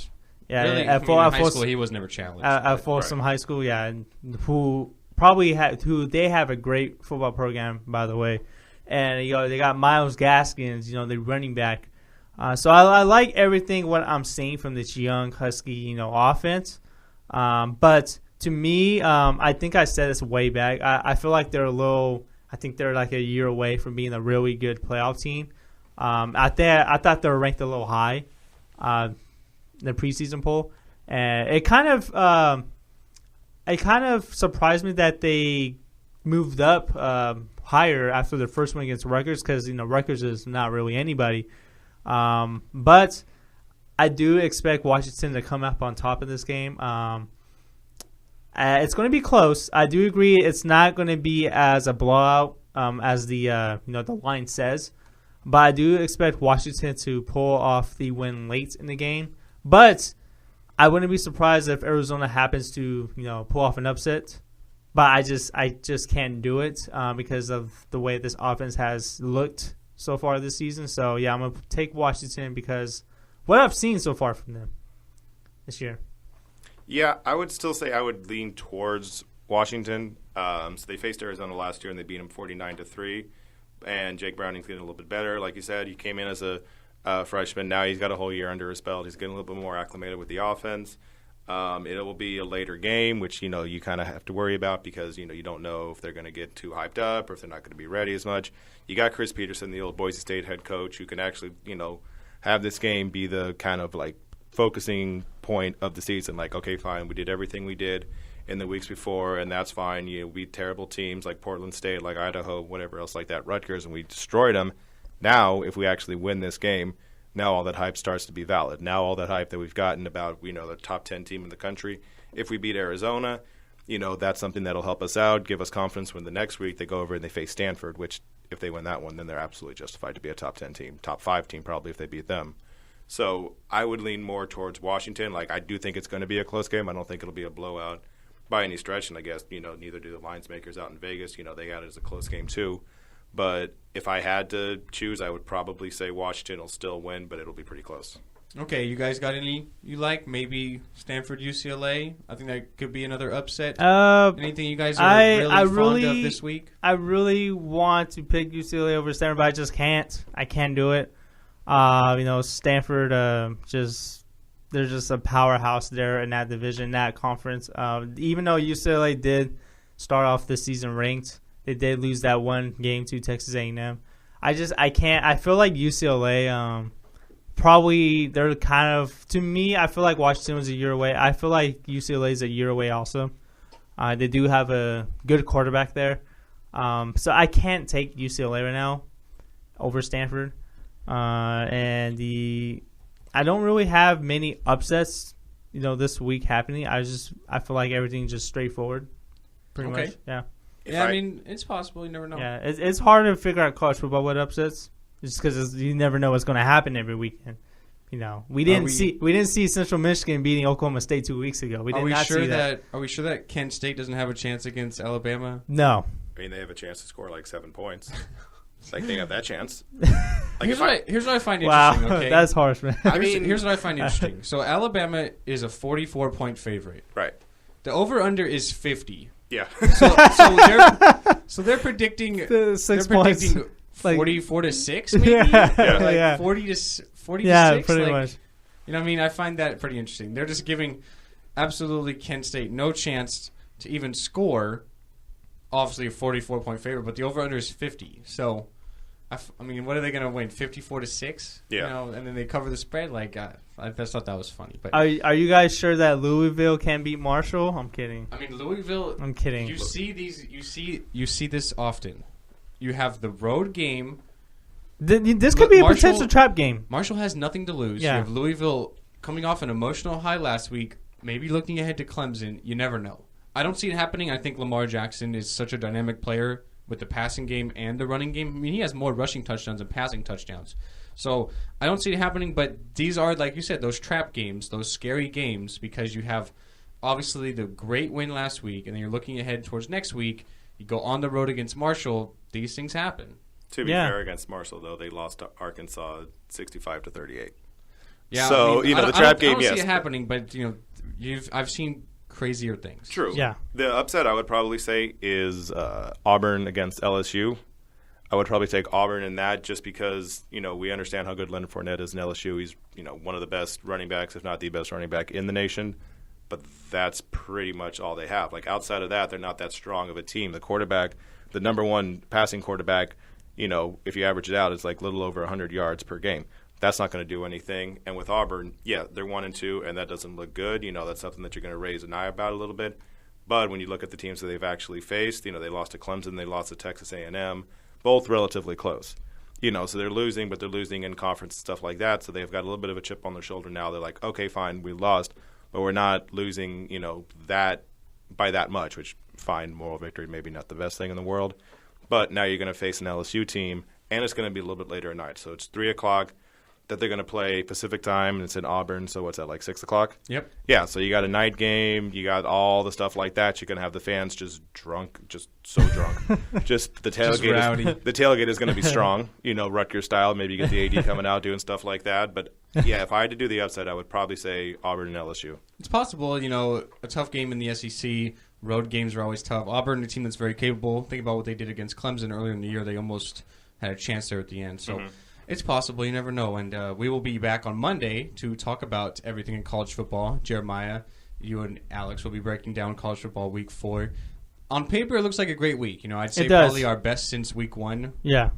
Really,
At
in high school he was never challenged.
At Folsom High School, and who they have a great football program, by the way. And they got Myles Gaskins, the running back. So I like everything what I'm seeing from this young Husky, offense. But to me, I think I said this way back. I feel like they're like a year away from being a really good playoff team. I thought they were ranked a little high, in the preseason poll, and it kind of surprised me that they moved up higher after their first one against Rutgers because Rutgers is not really anybody. But I do expect Washington to come up on top of this game. It's going to be close. I do agree it's not going to be as a blowout as the line says. But I do expect Washington to pull off the win late in the game. But I wouldn't be surprised if Arizona happens to pull off an upset. But I just can't do it because of the way this offense has looked so far this season. So, yeah, I'm going to take Washington because what I've seen so far from them this year.
Yeah, I would still say I would lean towards Washington. So they faced Arizona last year and they beat them 49-3. And Jake Browning's getting a little bit better. Like you said, he came in as a freshman. Now he's got a whole year under his belt. He's getting a little bit more acclimated with the offense. It will be a later game, which, you kind of have to worry about because, you don't know if they're going to get too hyped up or if they're not going to be ready as much. You got Chris Peterson, the old Boise State head coach, who can actually, have this game be the kind of like focusing point of the season. Like, okay, fine, we did everything we did in the weeks before, and that's fine. We beat terrible teams like Portland State, like Idaho, whatever else like that, Rutgers, and we destroyed them. Now, if we actually win this game, now all that hype starts to be valid. Now all that hype that we've gotten about, the top 10 team in the country, if we beat Arizona, that's something that'll help us out, give us confidence when the next week they go over and they face Stanford, which if they win that one, then they're absolutely justified to be a top 10 team, top 5 team probably if they beat them. So I would lean more towards Washington. Like, I do think it's going to be a close game. I don't think it'll be a blowout by any stretch, and I guess, neither do the lines makers out in Vegas. They got it as a close game too. But if I had to choose, I would probably say Washington will still win, but it'll be pretty close.
Okay, you guys got any you like? Maybe Stanford, UCLA? I think that could be another upset. Anything you guys are fond of this week?
I really want to pick UCLA over Stanford, but I just can't. I can't do it. Stanford, they're just a powerhouse there in that division, that conference. Even though UCLA did start off this season ranked, they did lose that one game to Texas A&M. I can't. I feel like UCLA, probably they're kind of, to me, I feel like Washington was a year away. I feel like UCLA is a year away also. They do have a good quarterback there. So I can't take UCLA right now over Stanford. I don't really have many upsets, this week happening. I feel like everything's just straightforward, pretty much. Yeah.
I mean, it's possible. You never know.
Yeah, it's hard to figure out college football with upsets, just because you never know what's going to happen every weekend. We didn't see Central Michigan beating Oklahoma State 2 weeks ago. We did not see that.
Are we sure that Kent State doesn't have a chance against Alabama?
No.
I mean, they have a chance to score like 7 points. Like, they have that chance.
Here's what I find
Wow,
interesting, okay?
that's harsh, man.
Here's what I find interesting. So Alabama is a 44-point favorite.
Right.
The over-under is 50.
Yeah.
So they're predicting
The 6 points.
44 to 6, maybe?
Yeah.
40 to 6?
Pretty much.
You know what I mean? I find that pretty interesting. They're just giving absolutely Kent State no chance to even score, obviously a 44-point favorite, but the over-under is 50. So, I mean, what are they going to win, 54 to 6?
Yeah.
You know, and then they cover the spread? Like, I just thought that was funny. But
Are you guys sure that Louisville can beat Marshall? I'm kidding.
I mean, Louisville.
I'm kidding.
You see these. You see this often. You have the road game.
This could be a potential trap game.
Marshall has nothing to lose.
Yeah.
You have Louisville coming off an emotional high last week, maybe looking ahead to Clemson. You never know. I don't see it happening. I think Lamar Jackson is such a dynamic player with the passing game and the running game. I mean, he has more rushing touchdowns than passing touchdowns. So I don't see it happening, but these are, like you said, those trap games, those scary games, because you have obviously the great win last week, and then you're looking ahead towards next week. You go on the road against Marshall. These things happen.
To be fair, against Marshall, though, they lost to Arkansas 65-38.
Yeah.
So,
I mean,
the trap game,
I don't
yes.
see it happening, but, I've seen crazier things.
True.
Yeah.
The upset, I would probably say, is Auburn against LSU. I would probably take Auburn in that just because, we understand how good Leonard Fournette is in LSU. He's, one of the best running backs, if not the best running back in the nation. But that's pretty much all they have. Like, outside of that, they're not that strong of a team. The quarterback, the number one passing quarterback, if you average it out, it's like a little over 100 yards per game. That's not going to do anything. And with Auburn, they're 1-2, and that doesn't look good. That's something that you're going to raise an eye about a little bit. But when you look at the teams that they've actually faced, they lost to Clemson, they lost to Texas A&M, both relatively close. So they're losing, but they're losing in conference and stuff like that. So they've got a little bit of a chip on their shoulder now. They're like, okay, fine, we lost, but we're not losing, that by that much, which, fine, moral victory, maybe not the best thing in the world. But now you're going to face an LSU team, and it's going to be a little bit later at night. So it's 3 o'clock that they're going to play Pacific time, and it's in Auburn. So what's that, like 6 o'clock?
Yep.
Yeah, so you got a night game. You got all the stuff like that. You're going to have the fans just drunk, just so drunk. Just the tailgate. The tailgate is going to be strong, Rutgers style. Maybe you get the AD coming out doing stuff like that. But, yeah, if I had to do the upset, I would probably say Auburn and LSU.
It's possible, a tough game in the SEC. Road games are always tough. Auburn, a team that's very capable. Think about what they did against Clemson earlier in the year. They almost had a chance there at the end. So it's possible. You never know. And we will be back on Monday to talk about everything in college football. Jeremiah, you and Alex will be breaking down college football week 4. On paper, it looks like a great week. I'd say probably our best since week 1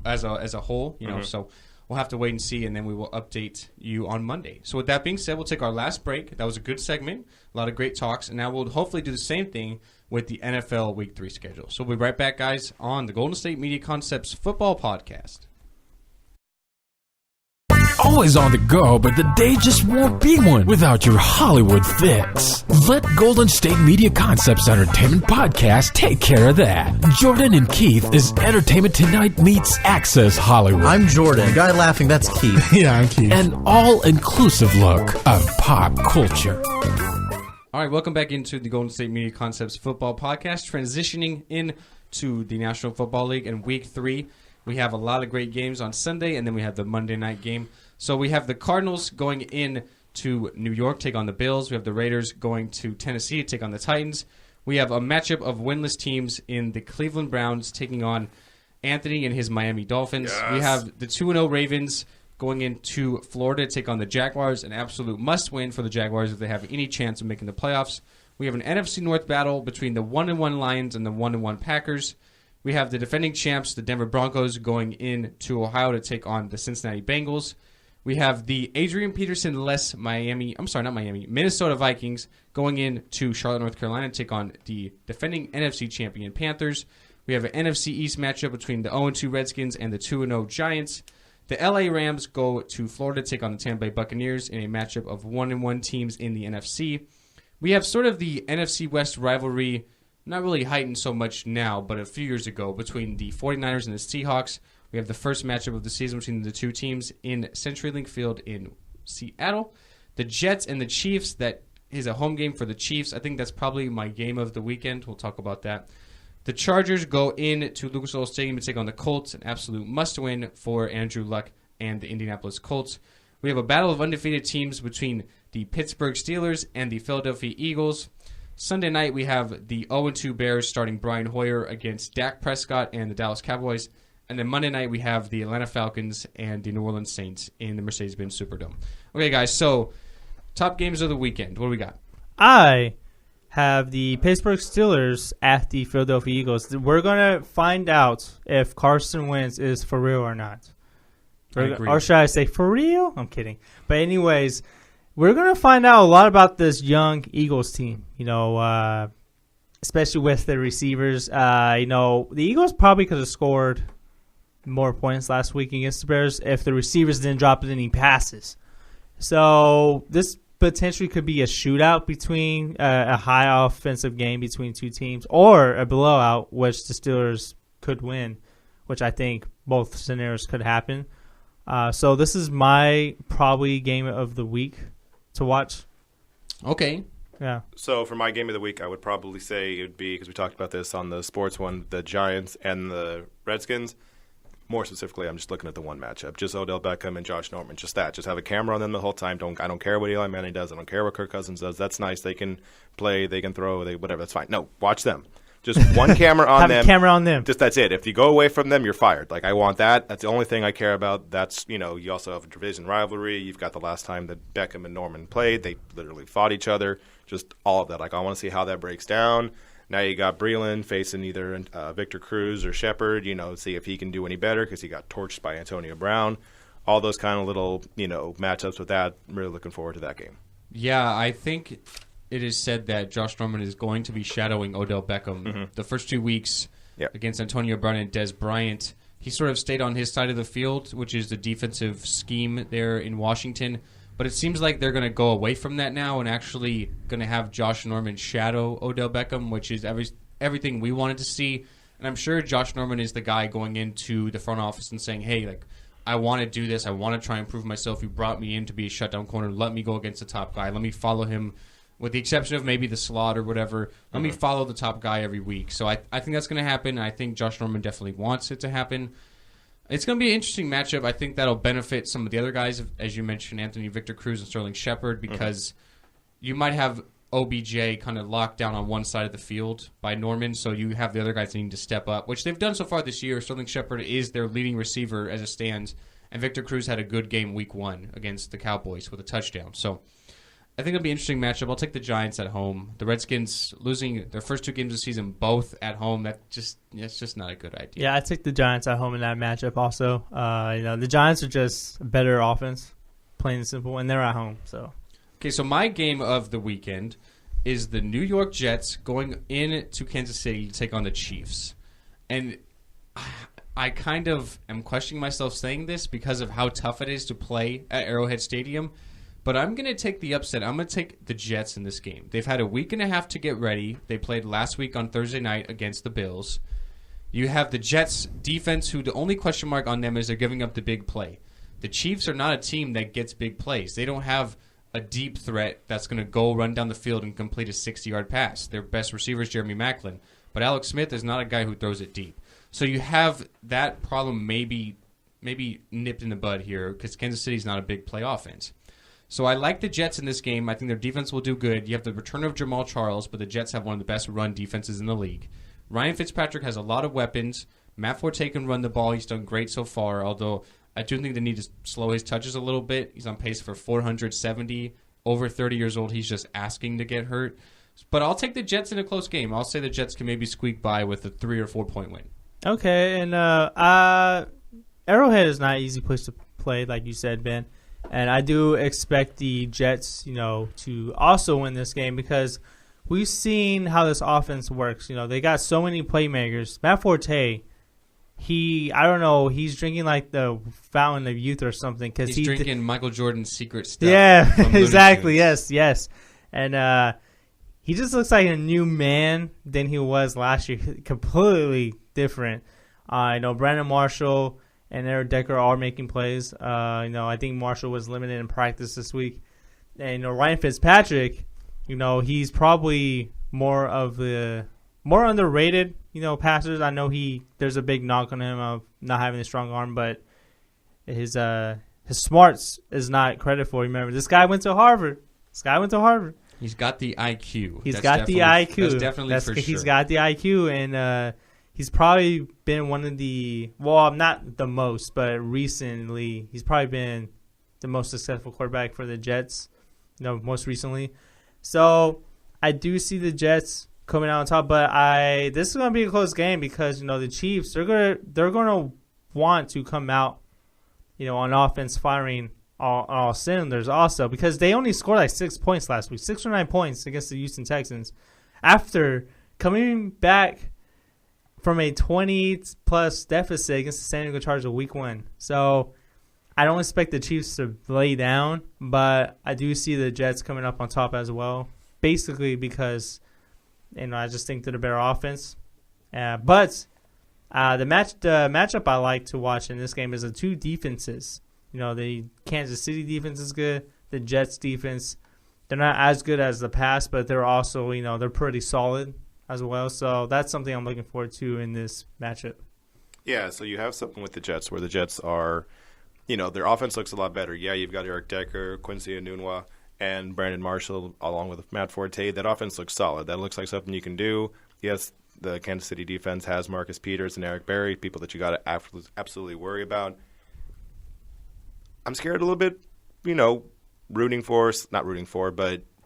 as a whole. So we'll have to wait and see, and then we will update you on Monday. So with that being said, we'll take our last break. That was a good segment, a lot of great talks, and now we'll hopefully do the same thing with the NFL Week 3 schedule. So we'll be right back, guys, on the Golden State Media Concepts Football Podcast.
Always on the go, but the day just won't be one without your Hollywood fix. Let Golden State Media Concepts Entertainment Podcast take care of that. Jordan and Keith is Entertainment Tonight meets Access Hollywood.
I'm Jordan. The guy laughing, that's Keith.
Yeah, I'm Keith.
An all-inclusive look of pop culture.
All right, welcome back into the Golden State Media Concepts Football Podcast, transitioning into the National Football League in Week 3. We have a lot of great games on Sunday, and then we have the Monday night game. So we have the Cardinals going in to New York, take on the Bills. We have the Raiders going to Tennessee, take on the Titans. We have a matchup of winless teams in the Cleveland Browns taking on Anthony and his Miami Dolphins.
Yes.
We have the 2-0 Ravens going into Florida to take on the Jaguars, an absolute must-win for the Jaguars if they have any chance of making the playoffs. We have an NFC North battle between the 1-1 Lions and the 1-1 Packers. We have the defending champs, the Denver Broncos, going into Ohio to take on the Cincinnati Bengals. We have the Adrian Peterson-less Minnesota Vikings going into Charlotte, North Carolina to take on the defending NFC champion Panthers. We have an NFC East matchup between the 0-2 Redskins and the 2-0 Giants. The LA Rams go to Florida to take on the Tampa Bay Buccaneers in a matchup of 1-1 teams in the NFC. We have sort of the NFC West rivalry, not really heightened so much now, but a few years ago, between the 49ers and the Seahawks. We have the first matchup of the season between the two teams in CenturyLink Field in Seattle. The Jets and the Chiefs, that is a home game for the Chiefs. I think that's probably my game of the weekend. We'll talk about that. The Chargers go in to Lucas Oil Stadium to take on the Colts, an absolute must-win for Andrew Luck and the Indianapolis Colts. We have a battle of undefeated teams between the Pittsburgh Steelers and the Philadelphia Eagles. Sunday night, we have the 0-2 Bears starting Brian Hoyer against Dak Prescott and the Dallas Cowboys. And then Monday night, we have the Atlanta Falcons and the New Orleans Saints in the Mercedes-Benz Superdome. Okay, guys, so top games of the weekend. What do we got?
I have the Pittsburgh Steelers at the Philadelphia Eagles. We're going to find out if Carson Wentz is for real or not.
I agree.
Or should I say for real? I'm kidding. But anyways, we're going to find out a lot about this young Eagles team, especially with the receivers. The Eagles probably could have scored more points last week against the Bears if the receivers didn't drop any passes. So this potentially could be a shootout between a high offensive game between two teams, or a blowout, which the Steelers could win, which I think both scenarios could happen. So this is my probably game of the week to watch.
Okay.
Yeah.
So for my game of the week, I would probably say it would be, because we talked about this on the sports one, the Giants and the Redskins. More specifically, I'm just looking at the one matchup. Just Odell Beckham and Josh Norman. Just that. Just have a camera on them the whole time. I don't care what Eli Manning does. I don't care what Kirk Cousins does. That's nice. They can play. They can throw. Whatever. That's fine. No, watch them. Just one camera on them.
Have a camera on them.
Just that's it. If you go away from them, you're fired. Like, I want that. That's the only thing I care about. That's, you also have a division rivalry. You've got the last time that Beckham and Norman played. They literally fought each other. Just all of that. Like, I want to see how that breaks down. Now you got Breland facing either Victor Cruz or Shepard, see if he can do any better because he got torched by Antonio Brown. All those kind of little, matchups with that. I'm really looking forward to that game.
Yeah, I think it is said that Josh Norman is going to be shadowing Odell Beckham the first 2 weeks against Antonio Brown and Des Bryant. He sort of stayed on his side of the field, which is the defensive scheme there in Washington. But it seems like they're going to go away from that now and actually going to have Josh Norman shadow Odell Beckham, which is everything we wanted to see. And I'm sure Josh Norman is the guy going into the front office and saying, hey, I want to do this. I want to try and prove myself. You brought me in to be a shutdown corner. Let me go against the top guy. Let me follow him, with the exception of maybe the slot or whatever. Let me follow the top guy every week. So I think that's going to happen. I think Josh Norman definitely wants it to happen. It's going to be an interesting matchup. I think that'll benefit some of the other guys, as you mentioned, Anthony Victor Cruz and Sterling Shepard, because you might have OBJ kind of locked down on one side of the field by Norman, so you have the other guys that need to step up, which they've done so far this year. Sterling Shepard is their leading receiver as it stands, and Victor Cruz had a good game week 1 against the Cowboys with a touchdown. So I think it'll be an interesting matchup. I'll take the Giants at home. The Redskins losing their first 2 games of the season both at home, it's just not a good idea.
Yeah, I take the Giants at home in that matchup also. The Giants are just a better offense, plain and simple, and they're at home. So,
okay, so my game of the weekend is the New York Jets going in to Kansas City to take on the Chiefs. And I kind of am questioning myself saying this because of how tough it is to play at Arrowhead Stadium. But I'm going to take the upset. I'm going to take the Jets in this game. They've had a week and a half to get ready. They played last week on Thursday night against the Bills. You have the Jets defense, who the only question mark on them is they're giving up the big play. The Chiefs are not a team that gets big plays. They don't have a deep threat that's going to go run down the field and complete a 60-yard pass. Their best receiver is Jeremy Maclin. But Alex Smith is not a guy who throws it deep. So you have that problem maybe nipped in the bud here because Kansas City's not a big play offense. So I like the Jets in this game. I think their defense will do good. You have the return of Jamal Charles, but the Jets have one of the best run defenses in the league. Ryan Fitzpatrick has a lot of weapons. Matt Forte can run the ball. He's done great so far, although I do think they need to slow his touches a little bit. He's on pace for 470. Over 30 years old, he's just asking to get hurt. But I'll take the Jets in a close game. I'll say the Jets can maybe squeak by with a 3 or 4 point win.
Okay, and Arrowhead is not an easy place to play, like you said, Ben. And I do expect the Jets, to also win this game because we've seen how this offense works. They got so many playmakers. Matt Forte, I don't know, he's drinking like the fountain of youth or something. Cause
he's drinking Michael Jordan's secret stuff.
Yeah, exactly. Yes. And he just looks like a new man than he was last year. Completely different. Brandon Marshall and Eric Decker are making plays. I think Marshall was limited in practice this week. And Ryan Fitzpatrick, he's probably more underrated passers. I know there's a big knock on him of not having a strong arm, but his smarts is not credit for. Remember, this guy went to Harvard.
He's got the IQ.
He's got the IQ.
That's definitely for sure.
He's got the IQ, and he's probably been one of not the most, but recently he's probably been the most successful quarterback for the Jets, most recently. So I do see the Jets coming out on top, but this is going to be a close game because, the Chiefs, they're going to want to come out, on offense firing all cylinders also because they only scored like 6 points last week, 6 or 9 points against the Houston Texans after coming back from a 20-plus deficit against the San Diego Chargers week 1. So I don't expect the Chiefs to lay down, but I do see the Jets coming up on top as well, basically because I just think they're the better offense. But the matchup I like to watch in this game is the two defenses. The Kansas City defense is good. The Jets defense, they're not as good as the past, but they're also, they're pretty solid as well. So that's something I'm looking forward to in this matchup.
Yeah, so you have something with the Jets where the Jets are, their offense looks a lot better. Yeah, you've got Eric Decker, Quincy Enunwa, and Brandon Marshall along with Matt Forte. That offense looks solid. That looks like something you can do. Yes, the Kansas City defense has Marcus Peters and Eric Berry, people that you got to absolutely worry about. I'm scared a little bit, but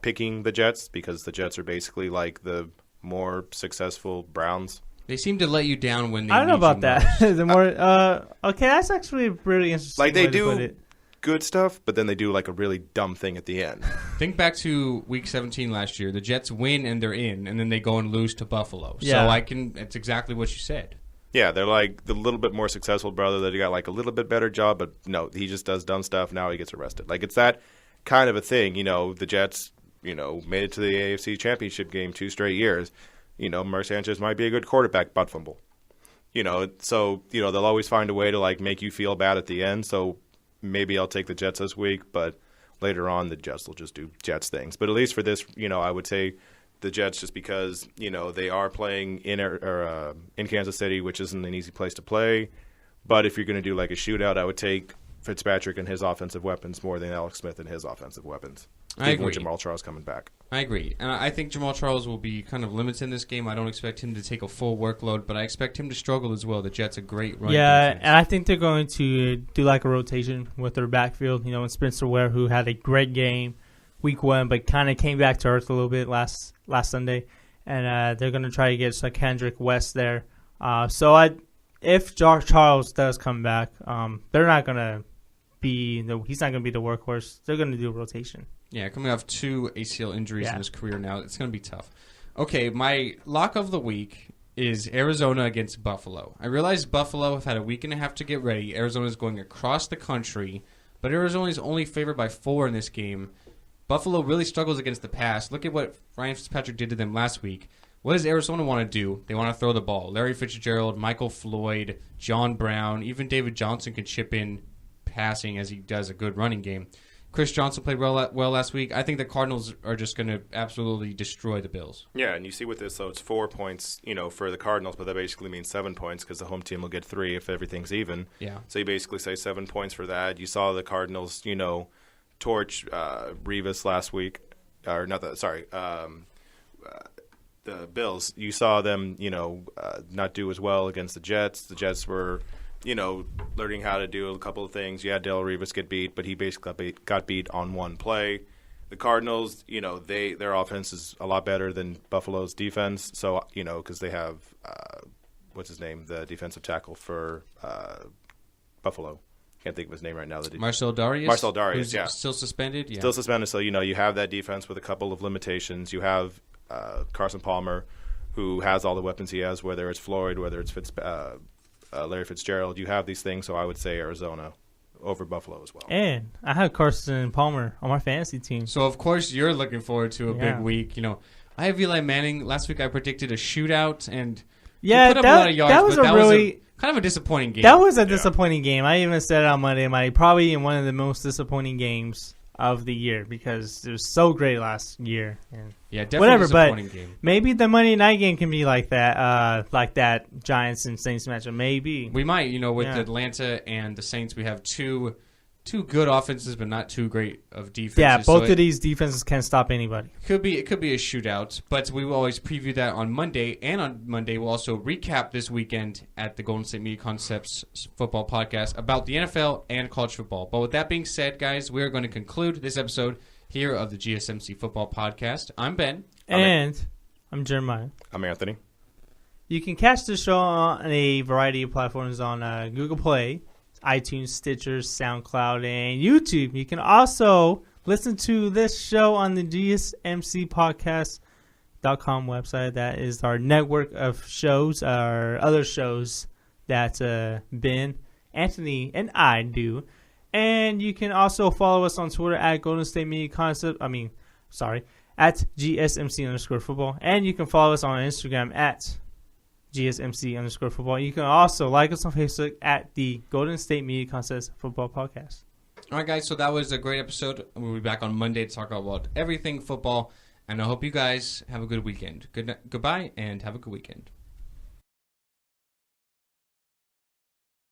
picking the Jets because the Jets are basically like the more successful Browns.
They seem to let you down when they
I don't know about that.
Most.
The more okay, that's actually really interesting.
Like they do good stuff, but then they do like a really dumb thing at the end.
Think back to Week 17 last year. The Jets win and they're in, and then they go and lose to Buffalo.
Yeah.
So it's exactly what you said.
Yeah, they're like the little bit more successful brother that got like a little bit better job, but no, he just does dumb stuff. Now he gets arrested. Like it's that kind of a thing. The Jets, made it to the AFC Championship game 2 straight years. Mark Sanchez might be a good quarterback, butt fumble. So they'll always find a way to like make you feel bad at the end. So maybe I'll take the Jets this week, but later on the Jets will just do Jets things. But at least for this, I would say the Jets just because, they are playing in Kansas City, which isn't an easy place to play. But if you're going to do like a shootout, I would take Fitzpatrick and his offensive weapons more than Alex Smith and his offensive weapons.
I agree.
Even with Jamal Charles coming back.
I agree. And I think Jamal Charles will be kind of limited in this game. I don't expect him to take a full workload, but I expect him to struggle as well. The Jets are great running defense.
And I think they're going to do like a rotation with their backfield. And Spencer Ware, who had a great game week 1, but kind of came back to earth a little bit last Sunday. And they're going to try to get Kendrick West there. If Charles does come back, they're not going to he's not going to be the workhorse. They're going to do a rotation.
Yeah, coming off 2 ACL injuries in his career now, it's going to be tough. Okay, my lock of the week is Arizona against Buffalo. I realize Buffalo have had a week and a half to get ready. Arizona is going across the country, but Arizona is only favored by 4 in this game. Buffalo really struggles against the pass. Look at what Ryan Fitzpatrick did to them last week. What does Arizona want to do? They want to throw the ball. Larry Fitzgerald, Michael Floyd, John Brown, even David Johnson can chip in passing as he does a good running game. Chris Johnson played well last week. I think the Cardinals are just going to absolutely destroy the Bills.
Yeah, and you see with this, so it's 4 points, for the Cardinals, but that basically means 7 points because the home team will get 3 if everything's even.
Yeah.
So you basically say 7 points for that. You saw the Cardinals, torch Rivas last week, or not that. Sorry, the Bills. You saw them, not do as well against the Jets. The Jets were. Learning how to do a couple of things. Yeah, Del Rivas get beat, but he basically got beat on one play. The Cardinals, their offense is a lot better than Buffalo's defense. So, because they have, what's his name, the defensive tackle for Buffalo. Can't think of his name right now.
Marcel Darius?
Marcel Darius, yeah.
Still suspended? Yeah.
Still suspended. So, you have that defense with a couple of limitations. You have Carson Palmer, who has all the weapons he has, whether it's Floyd, whether it's Larry Fitzgerald. You have these things, so I would say Arizona over Buffalo as well.
And I have Carson Palmer on my fantasy team.
So, of course, you're looking forward to a big week. I have Eli Manning. Last week I predicted a shootout, and he put up a lot of yards,
that was
kind of a disappointing game.
That was a disappointing game. I even said it on Monday. Probably in one of the most disappointing games of the year because it was so great last year. And
Yeah, definitely
whatever,
disappointing
but
game.
maybe the Monday night game can be like that Giants and Saints matchup. Maybe.
We might, with
Yeah.
Atlanta and the Saints, we have two good offenses, but not too great of defenses.
Yeah, both
so
of these defenses can't stop anybody.
it could be a shootout, but we will always preview that on Monday. And on Monday, we'll also recap this weekend at the Golden State Media Concepts football podcast about the NFL and college football. But with that being said, guys, we are going to conclude this episode here of the GSMC football podcast. I'm Ben.
And I'm Jeremiah.
I'm Anthony.
You can catch the show on a variety of platforms on Google Play, iTunes, Stitcher, SoundCloud, and YouTube. You can also listen to this show on the GSMCpodcast.com website. That is our network of shows, our other shows that Ben, Anthony, and I do. And you can also follow us on Twitter at Golden State Media Concept. At GSMC_football. And you can follow us on Instagram at GSMC_football. You can also like us on Facebook at the Golden State Media Concepts Football Podcast.
All right, guys, so that was a great episode. We'll be back on Monday to talk about everything football, and I hope you guys have a good weekend. Goodbye, and have a good weekend.